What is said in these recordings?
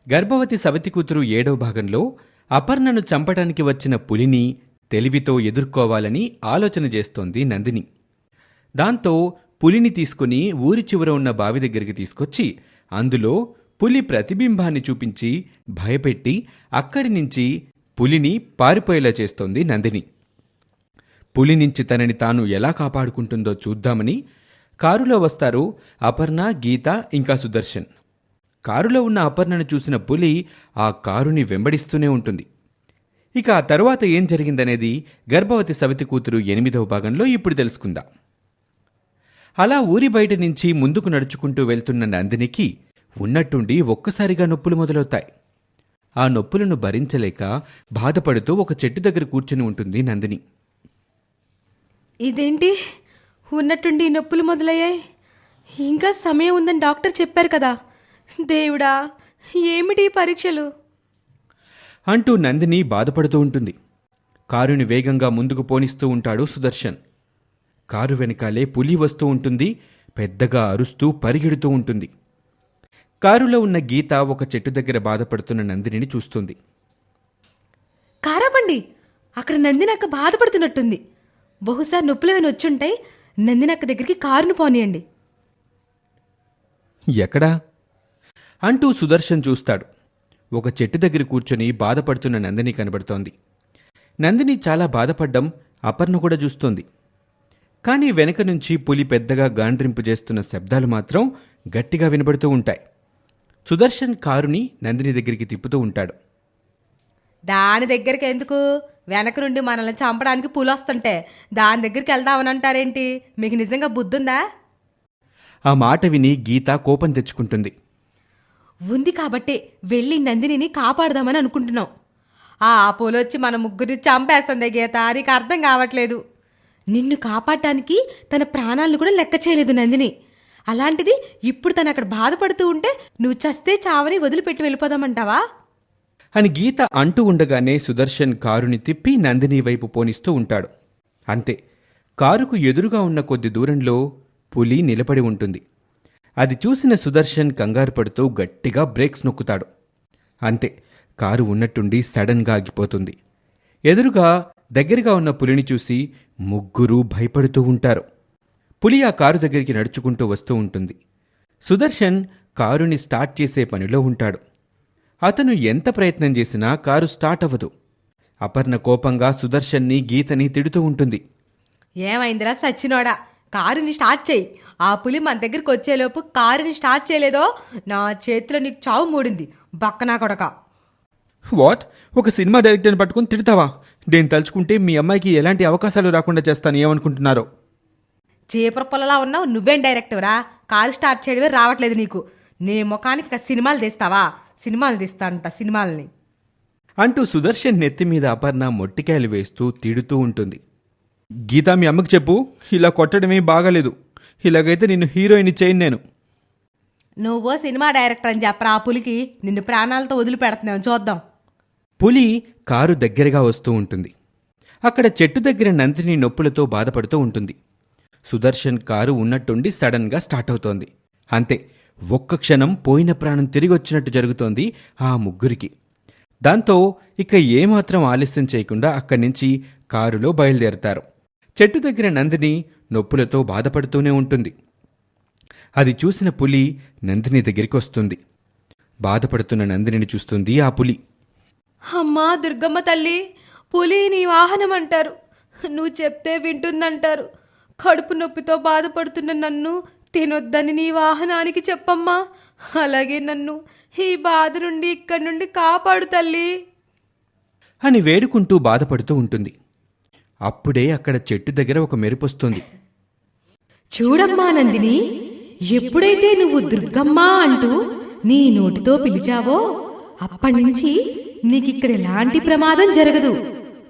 గర్భవతి సవతి కూతురు 7వ భాగంలో అపర్ణను చంపడానికి వచ్చిన పులిని తెలివితో ఎదుర్కోవాలని ఆలోచన చేస్తోంది నందిని. దాంతో పులిని తీసుకుని ఊరి చివర ఉన్న బావి దగ్గరికి తీసుకొచ్చి అందులో పులి ప్రతిబింబాన్ని చూపించి భయపెట్టి అక్కడి నుంచి పులిని పారిపోయేలా చేస్తోంది నందిని. పులి నుంచి తనని తాను ఎలా కాపాడుకుంటుందో చూద్దామని కారులో వస్తారు అపర్ణ, గీత ఇంకా సుదర్శన్. కారులో ఉన్న అపర్ణను చూసిన పులి ఆ కారుని వెంబడిస్తూనే ఉంటుంది. ఇక ఆ తరువాత ఏం జరిగిందనేది గర్భవతి సవతి కూతురు 8వ భాగంలో ఇప్పుడు తెలుసుకుందాం. అలా ఊరి బయట నుంచి ముందుకు నడుచుకుంటూ వెళ్తున్న నందినికి ఉన్నట్టుండి ఒక్కసారిగా నొప్పులు మొదలవుతాయి. ఆ నొప్పులను భరించలేక బాధపడుతూ ఒక చెట్టు దగ్గర కూర్చుని ఉంటుంది నందిని. ఇదేంటి ఉన్నట్టుండి నొప్పులు మొదలయ్యాయి? ఇంకా సమయం ఉందని డాక్టర్ చెప్పారు కదా. దేవుడా, ఏమిటి పరీక్షలు అంటూ నందిని బాధపడుతూ ఉంటుంది. కారుని వేగంగా ముందుకు పోనిస్తూ ఉంటాడు సుదర్శన్. కారు వెనకాలే పులి వస్తూ ఉంటుంది. పెద్దగా అరుస్తూ పరిగెడుతూ ఉంటుంది. కారులో ఉన్న గీత ఒక చెట్టు దగ్గర బాధపడుతున్న నందినిని చూస్తుంది. కారాపండి, అక్కడ నందినక్క బాధపడుతున్నట్టుంది. బహుశా నొప్పులేమైనా వచ్చుంటాయి. నందినక్క దగ్గరికి కారును పోనీయండి. ఎక్కడా అంటూ సుదర్శన్ చూస్తాడు. ఒక చెట్టు దగ్గర కూర్చొని బాధపడుతున్న నందిని కనబడుతోంది. నందిని చాలా బాధపడ్డం అపర్ణ కూడా చూస్తోంది. కానీ వెనక నుంచి పులి పెద్దగా గాండ్రింపు చేస్తున్న శబ్దాలు మాత్రం గట్టిగా వినబడుతూ ఉంటాయి. సుదర్శన్ కారుని నందిని దగ్గరికి తిప్పుతూ ఉంటాడు. దాని దగ్గరికి ఎందుకు? వెనక నుండి మనల్ని చంపడానికి పులి వస్తుంటే దాని దగ్గరికి వెళ్దామని అంటారేంటి? మీకు నిజంగా బుద్ధుందా? ఆ మాట విని గీత కోపం తెచ్చుకుంటుంది. ఉంది కాబట్టే వెళ్ళి నందినిని కాపాడదామని అనుకుంటున్నాం. ఆ పులి వచ్చి మన ముగ్గురిని చంపేస్తుంది గీత, నీకు అర్థం కావట్లేదు. నిన్ను కాపాడటానికి తన ప్రాణాలను కూడా లెక్క చేయలేదు నందిని. అలాంటిది ఇప్పుడు తను అక్కడ బాధపడుతూ ఉంటే నువ్వు చస్తే చావని వదిలిపెట్టి వెళ్ళిపోదామంటావా అని గీత అంటూ ఉండగానే సుదర్శన్ కారుని తిప్పి నందిని వైపు పోనిస్తూ ఉంటాడు. అంతే, కారుకు ఎదురుగా ఉన్న కొద్ది దూరంలో పులి నిలబడి ఉంటుంది. అది చూసిన సుదర్శన్ కంగారు పడుతూ గట్టిగా బ్రేక్స్ నొక్కుతాడు. అంతే, కారు ఉన్నట్టుండి సడన్గా ఆగిపోతుంది. ఎదురుగా దగ్గరగా ఉన్న పులిని చూసి ముగ్గురు భయపడుతూ ఉంటారు. పులి ఆ కారు దగ్గరికి నడుచుకుంటూ వస్తూ ఉంటుంది. సుదర్శన్ కారుని స్టార్ట్ చేసే పనిలో ఉంటాడు. అతను ఎంత ప్రయత్నం చేసినా కారు స్టార్ట్ అవ్వదు. అపర్ణ కోపంగా సుదర్శన్ని, గీతని తిడుతూ ఉంటుంది. ఏమైందిరా సచ్చినోడా, కారుని స్టార్ట్ చేయి. ఆ పులి మన దగ్గరికి వచ్చేలోపు కారుని స్టార్ట్ చేయలేదో నా చేతిలో నీకు చావు మూడింది బక్కనా కొడక. వాట్? ఒక సినిమా డైరెక్టర్ని పట్టుకుని తిడతావా? నేను తలుచుకుంటే మీ అమ్మాయికి ఎలాంటి అవకాశాలు రాకుండా చేస్తాను ఏమనుకుంటున్నారో? చీపుర పొలలా ఉన్నావు, నువ్వేం డైరెక్టరా? కారు స్టార్ట్ చేయడమే రావట్లేదు నీకు. నీ ముఖానికి సినిమాలు తీస్తావా? సినిమాలు తీస్తానంట సినిమాలని అంటూ సుదర్శన్ నెత్తి మీద అపర్ణ మొట్టికాయలు వేస్తూ తిడుతూ ఉంటుంది. గీత, మీ అమ్మకి చెప్పు, ఇలా కొట్టడమే బాగాలేదు. ఇలాగైతే నిన్ను హీరోయిన్ చేయను నేను. నువ్వో సినిమా డైరెక్టర్ అని చెప్పరా ఆ పులికి. నిన్ను ప్రాణాలతో వదిలిపెడుతున్నావు, చూద్దాం. పులి కారు దగ్గరగా వస్తూ ఉంటుంది. అక్కడ చెట్టు దగ్గర నందిని నొప్పులతో బాధపడుతూ ఉంటుంది. సుదర్శన్ కారు ఉన్నట్టుండి సడన్గా స్టార్ట్ అవుతోంది. అంతే, ఒక్క క్షణం పోయిన ప్రాణం తిరిగొచ్చినట్టు జరుగుతోంది ఆ ముగ్గురికి. దాంతో ఇక ఏమాత్రం ఆలస్యం చేయకుండా అక్కడి నుంచి కారులో బయలుదేరతారు. చెట్టు దగ్గర నందిని నొప్పులతో బాధపడుతూనే ఉంటుంది. అది చూసిన పులి నందిని దగ్గరికి వస్తుంది. బాధపడుతున్న నందినిని చూస్తుంది ఆ పులి. అమ్మా దుర్గమ్మ తల్లి, పులి నీ వాహనం అంటారు. నువ్వు చెప్తే వింటుందంటారు. కడుపు నొప్పితో బాధపడుతున్న నన్ను తినొద్దని నీ వాహనానికి చెప్పమ్మా. అలాగే నన్ను ఈ బాధ నుండి ఇక్కడి నుండి కాపాడు తల్లి అని వేడుకుంటూ బాధపడుతూ ఉంటుంది. అప్పుడే అక్కడ చెట్టు దగ్గర ఒక మెరుపొస్తుంది. చూడమ్మా నందిని, ఎప్పుడైతే నువ్వు దుర్గమ్మ అంటూ నీ నోటితో పిలిచావో అప్పటినుంచి నీకిక్కడ ఎలాంటి ప్రమాదం జరగదు.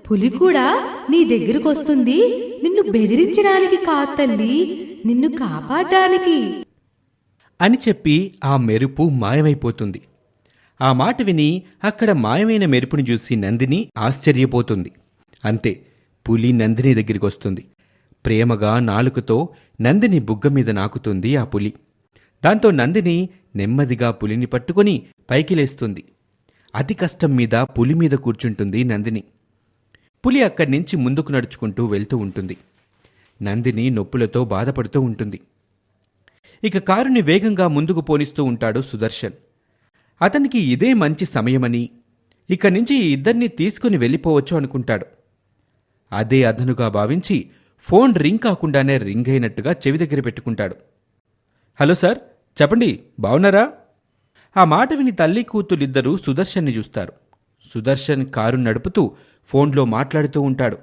పులి కూడా నీ దగ్గరకు వస్తుంది నిన్ను బెదిరించడానికి కాదు తల్లి, నిన్ను కాపాడడానికి అని చెప్పి ఆ మెరుపు మాయమైపోతుంది. ఆ మాట విని అక్కడ మాయమైన మెరుపుని చూసి నందిని ఆశ్చర్యపోతుంది. అంతే, పులి నందిని దగ్గరికి వస్తుంది. ప్రేమగా నాలుకతో నందిని బుగ్గ మీద నాకుతుంది ఆ పులి. దాంతో నందిని నెమ్మదిగా పులిని పట్టుకొని పైకి లేస్తుంది. అతి కష్టం మీద పులి మీద కూర్చుంటుంది నందిని. పులి అక్కడి నుంచి ముందుకు నడుచుకుంటూ వెళ్తూ ఉంటుంది. నందిని నొప్పులతో బాధపడుతూ ఉంటుంది. ఇక కారుని వేగంగా ముందుకు పోనిస్తూ ఉంటాడు సుదర్శన్. అతనికి ఇదే మంచి సమయమని, ఇక నుంచి ఈ ఇద్దరిని తీసుకుని వెళ్ళిపోవచ్చు అనుకుంటాడు. అదే అదనుగా భావించి ఫోన్ రింగ్ కాకుండానే రింగ్ అయినట్టుగా చెవి దగ్గర పెట్టుకుంటాడు. హలో సార్, చెప్పండి, బావున్నారా? ఆ మాట విని తల్లి కూతులిద్దరూ సుదర్శన్ని చూస్తారు. సుదర్శన్ కారు నడుపుతూ ఫోన్లో మాట్లాడుతూ ఉంటాడు.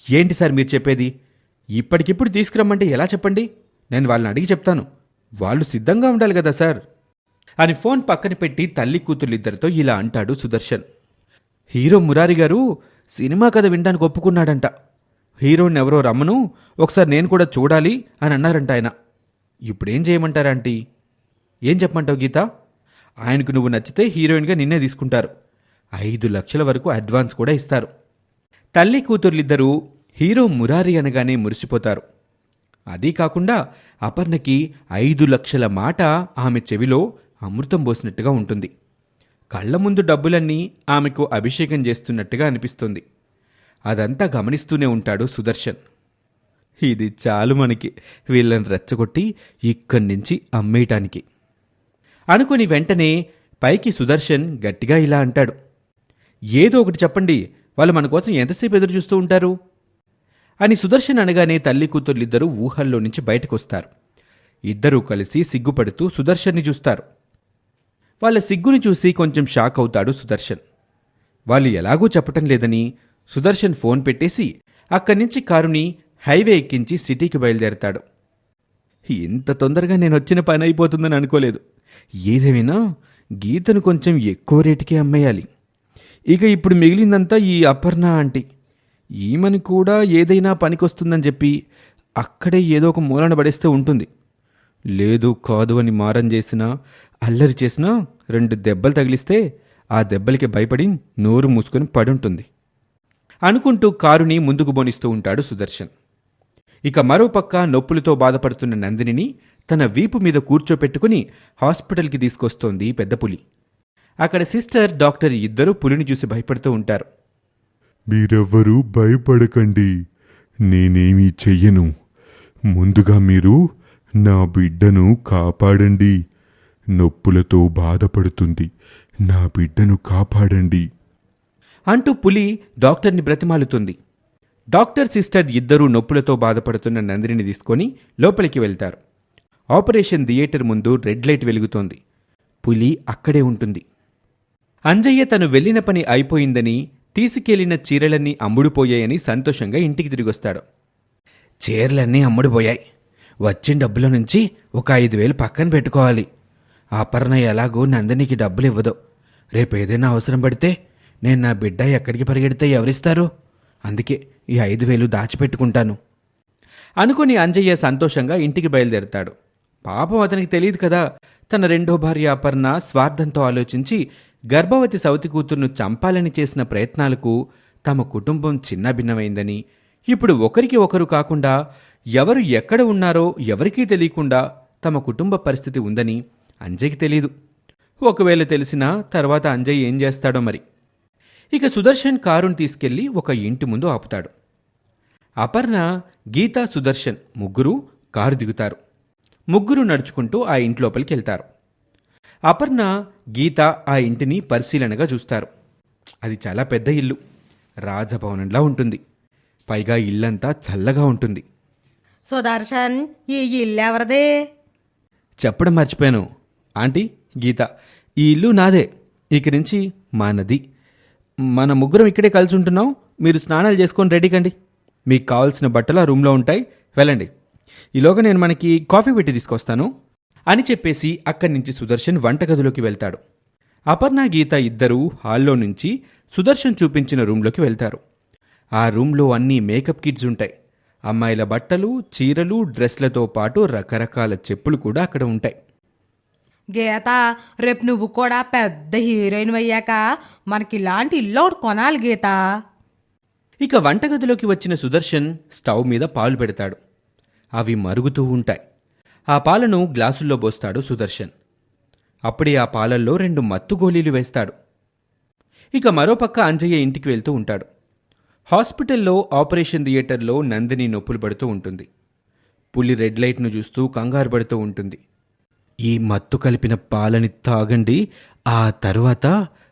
ఏంటి సార్ మీరు చెప్పేది? ఇప్పటికిప్పుడు తీసుకురమ్మంటే ఎలా చెప్పండి? నేను వాళ్ళని అడిగి చెప్తాను. వాళ్ళు సిద్ధంగా ఉండాలి కదా సార్ అని ఫోన్ పక్కన పెట్టి తల్లి కూతులిద్దరితో ఇలా అంటాడు సుదర్శన్. హీరో మురారి గారు సినిమా కథ వినడానికి ఒప్పుకున్నాడంట. హీరోని ఎవరో రమ్మను, ఒకసారి నేను కూడా చూడాలి అని అన్నారంట ఆయన. ఇప్పుడేం చేయమంటారా ఆంటీ? ఏం చెప్పమంటావు గీత? ఆయనకు నువ్వు నచ్చితే హీరోయిన్గా నిన్నే తీసుకుంటారు. 5 లక్షల వరకు అడ్వాన్స్ కూడా ఇస్తారు. తల్లి కూతుర్లిద్దరూ హీరో మురారి అనగానే మురిసిపోతారు. అదీ కాకుండా అపర్ణకి 5 లక్షల మాట ఆమె చెవిలో అమృతం పోసినట్టుగా ఉంటుంది. కళ్ల ముందు డబ్బులన్నీ ఆమెకు అభిషేకం చేస్తున్నట్టుగా అనిపిస్తుంది. అదంతా గమనిస్తూనే ఉంటాడు సుదర్శన్. ఇది చాలు మనకి వీళ్ళని రెచ్చగొట్టి ఇక్కడి నుంచి అమ్మేయటానికి అనుకుని వెంటనే పైకి సుదర్శన్ గట్టిగా ఇలా అంటాడు. ఏదో ఒకటి చెప్పండి, వాళ్ళు మన కోసం ఎంతసేపు ఎదురు చూస్తూ ఉంటారు అని సుదర్శన్ అనగానే తల్లి కూతుర్లిద్దరూ ఊహల్లో నుంచి బయటకొస్తారు. ఇద్దరూ కలిసి సిగ్గుపడుతూ సుదర్శన్ని చూస్తారు. వాళ్ళ సిగ్గుని చూసి కొంచెం షాక్ అవుతాడు సుదర్శన్. వాళ్ళు ఎలాగూ చెప్పటం లేదని సుదర్శన్ ఫోన్ పెట్టేసి అక్కడి నుంచి కారుని హైవే ఎక్కించి సిటీకి బయలుదేరతాడు. ఇంత తొందరగా నేను వచ్చిన పని అయిపోతుందని అనుకోలేదు. ఏదేమైనా గీతను కొంచెం ఎక్కువ రేటుకే అమ్మేయాలి. ఇక ఇప్పుడు మిగిలిందంతా ఈ అపర్ణ ఆంటీ. ఈమెను కూడా ఏదైనా పనికొస్తుందని చెప్పి అక్కడే ఏదో ఒక మూలన పడేస్తే ఉంటుంది. లేదు కాదు అని మారం చేసినా, అల్లరి చేసినా 2 దెబ్బలు తగిలిస్తే ఆ దెబ్బలకి భయపడి నోరు మూసుకొని పడుంటుంది అనుకుంటూ కారుని ముందుకు బోనిస్తూ ఉంటాడు సుదర్శన్. ఇక మరోపక్క నొప్పులతో బాధపడుతున్న నందినిని తన వీపు మీద కూర్చోపెట్టుకుని హాస్పిటల్కి తీసుకొస్తోంది పెద్ద పులి. అక్కడ సిస్టర్, డాక్టర్ ఇద్దరూ పులిని చూసి భయపడుతూ ఉంటారు. మీరెవ్వరూ భయపడకండి, నేనేమీ చెయ్యను. ముందుగా మీరు నా బిడ్డను కాపాడండి. నొప్పులతో బాధపడుతుంది, నా బిడ్డను కాపాడండి అంటూ పులి డాక్టర్ని బ్రతిమాలుతుంది. డాక్టర్, సిస్టర్ ఇద్దరూ నొప్పులతో బాధపడుతున్న నందినిని తీసుకొని లోపలికి వెళ్తారు. ఆపరేషన్ థియేటర్ ముందు రెడ్ లైట్ వెలుగుతోంది. పులి అక్కడే ఉంటుంది. అంజయ్య తను వెళ్లిన పని అయిపోయిందని, తీసుకెళ్లిన చీరలన్నీ అమ్ముడుపోయాయని సంతోషంగా ఇంటికి తిరిగొస్తాడు. చీరలన్నీ అమ్ముడుపోయాయి. వచ్చిన డబ్బుల నుంచి ఒక 5,000 పక్కన పెట్టుకోవాలి. అపర్ణ ఎలాగో నందినికి డబ్బులు ఇవ్వదు. రేపు ఏదైనా అవసరం పడితే నేను నా బిడ్డ ఎక్కడికి పరిగెడితే ఎవరిస్తారు? అందుకే ఈ 5,000 దాచిపెట్టుకుంటాను అనుకుని అంజయ్య సంతోషంగా ఇంటికి బయలుదేరతాడు. పాపం అతనికి తెలియదు కదా, తన రెండో భార్య అపర్ణ స్వార్థంతో ఆలోచించి గర్భవతి సవతి కూతుర్ను చంపాలని చేసిన ప్రయత్నాలకు తమ కుటుంబం చిన్నభిన్నమైందని, ఇప్పుడు ఒకరికి ఒకరు కాకుండా ఎవరు ఎక్కడ ఉన్నారో ఎవరికీ తెలియకుండా తమ కుటుంబ పరిస్థితి ఉందని అంజయ్యకి తెలీదు. ఒకవేళ తెలిసినా తర్వాత అంజయ్ ఏం చేస్తాడో మరి. ఇక సుదర్శన్ కారును తీసుకెళ్లి ఒక ఇంటి ముందు ఆపుతాడు. అపర్ణ, గీత, సుదర్శన్ ముగ్గురు కారు దిగుతారు. ముగ్గురు నడుచుకుంటూ ఆ ఇంట్లోపలికి వెళ్తారు. అపర్ణ, గీత ఆ ఇంటిని పరిశీలనగా చూస్తారు. అది చాలా పెద్ద ఇల్లు, రాజభవనంలా ఉంటుంది. పైగా ఇల్లంతా చల్లగా ఉంటుంది. సుదర్శన్, ఈ ఇల్లు ఎవరిదే? చెప్పడం మర్చిపోయాను ఆంటీ, గీత, ఈ ఇల్లు నాదే. ఇక నుంచి మా నది. మన ముగ్గురం ఇక్కడే కలిసి ఉంటున్నాం. మీరు స్నానాలు చేసుకొని రెడీ కండి. మీకు కావాల్సిన బట్టలు ఆ రూమ్లో ఉంటాయి, వెళ్ళండి. ఈలోగా నేను మనకి కాఫీ పెట్టి తీసుకొస్తాను అని చెప్పేసి అక్కడి నుంచి సుదర్శన్ వంటగదిలోకి వెళ్తాడు. అపర్ణ, గీత ఇద్దరూ హాల్లో నుంచి సుదర్శన్ చూపించిన రూమ్లోకి వెళ్తారు. ఆ రూమ్లో అన్ని మేకప్ కిట్స్ ఉంటాయి. అమ్మాయిల బట్టలు, చీరలు, డ్రెస్లతో పాటు రకరకాల చెప్పులు కూడా అక్కడ ఉంటాయి. గీత, రేపు నువ్వు కూడా పెద్ద హీరోయిన్ అయ్యాక మనకి ఇలాంటి ఇల్లు ఒకటి కొనాలి గీత. ఇక వంటగదిలోకి వచ్చిన సుదర్శన్ స్టవ్ మీద పాలు పెడతాడు. అవి మరుగుతూ ఉంటాయి. ఆ పాలను గ్లాసుల్లో పోస్తాడు సుదర్శన్. అప్పుడే ఆ పాలల్లో 2 మత్తు గోళీలు వేస్తాడు. ఇక మరోపక్క అంజయ్య ఇంటికి వెళ్తూ ఉంటాడు. హాస్పిటల్లో ఆపరేషన్ థియేటర్లో నందిని నొప్పులు పడుతూ ఉంటుంది. పులి రెడ్ లైట్ను చూస్తూ కంగారు పడుతూ ఉంటుంది. ఈ మత్తు కలిపిన పాలని తాగండి, ఆ తరువాత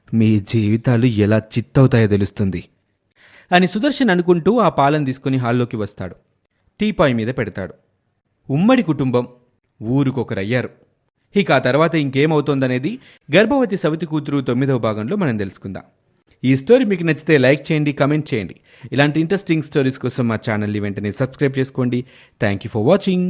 మీ జీవితాలు ఎలా చిత్తవుతాయో తెలుస్తుంది అని సుదర్శన్ అనుకుంటూ ఆ పాలను తీసుకుని హాల్లోకి వస్తాడు. టీపాయ్ మీద పెడతాడు. ఉమ్మడి కుటుంబం, ఊరికొకరయ్యారు. ఇక ఆ తర్వాత ఇంకేమవుతోందనేది గర్భవతి సవితి కూతురు 9వ భాగంలో మనం తెలుసుకుందాం. ఈ స్టోరీ మీకు నచ్చితే లైక్ చేయండి, కమెంట్ చేయండి. ఇలాంటి ఇంట్రెస్టింగ్ స్టోరీస్ కోసం మా ఛానల్ని వెంటనే సబ్స్క్రైబ్ చేసుకోండి. Thank you for watching.